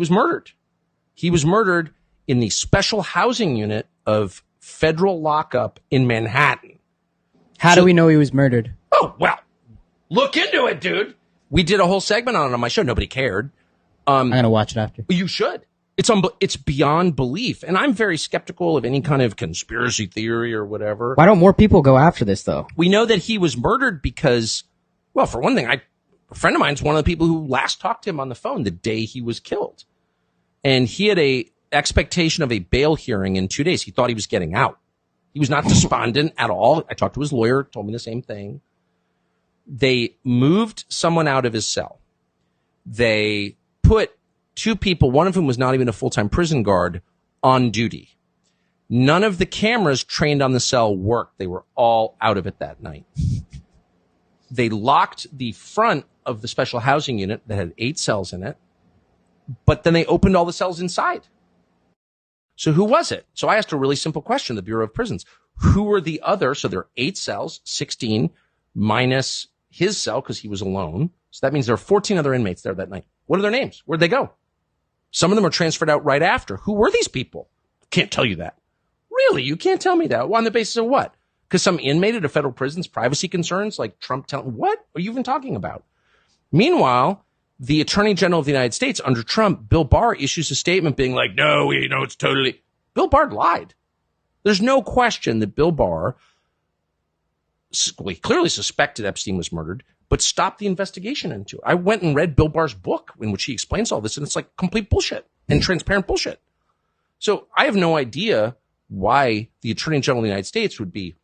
was murdered. He was murdered in the special housing unit of federal lockup in Manhattan. How do we know he was murdered? Oh, well, look into it, dude. We did a whole segment on it on my show. Nobody cared. I'm going to watch it after. You should. It's beyond belief. And I'm very skeptical of any kind of conspiracy theory or whatever. Why don't more people go after this, though? We know that he was murdered because, well, for one thing, a friend of mine is one of the people who last talked to him on the phone the day he was killed. And he had a expectation of a bail hearing in 2 days. He thought he was getting out. He was not despondent at all. I talked to his lawyer, told me the same thing. They moved someone out of his cell. They put two people, one of whom was not even a full-time prison guard, on duty. None of the cameras trained on the cell worked. They were all out of it that night. They locked the front of the special housing unit that had 8 cells in it, but then they opened all the cells inside. So who was it? So I asked a really simple question, the Bureau of Prisons. Who were the other? So there are 8 cells, 16 minus his cell because he was alone. So that means there are 14 other inmates there that night. What are their names? Where'd they go? Some of them are transferred out right after. Who were these people? Can't tell you that. Really? You can't tell me that? Well, on the basis of what? Because some inmate at a federal prison's privacy concerns, like Trump telling, what are you even talking about? Meanwhile, the Attorney General of the United States under Trump, Bill Barr, issues a statement being like, no, it's totally. Bill Barr lied. There's no question that Bill Barr, well, he clearly suspected Epstein was murdered, but stopped the investigation into it. I went and read Bill Barr's book in which he explains all this, and it's like complete bullshit and transparent bullshit. So I have no idea why the Attorney General of the United States would be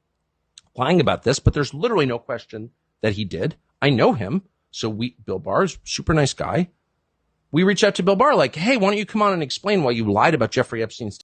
lying about this, but there's literally no question that he did. I know him. So Bill Barr's super nice guy. We reach out to Bill Barr like, hey, why don't you come on and explain why you lied about Jeffrey Epstein's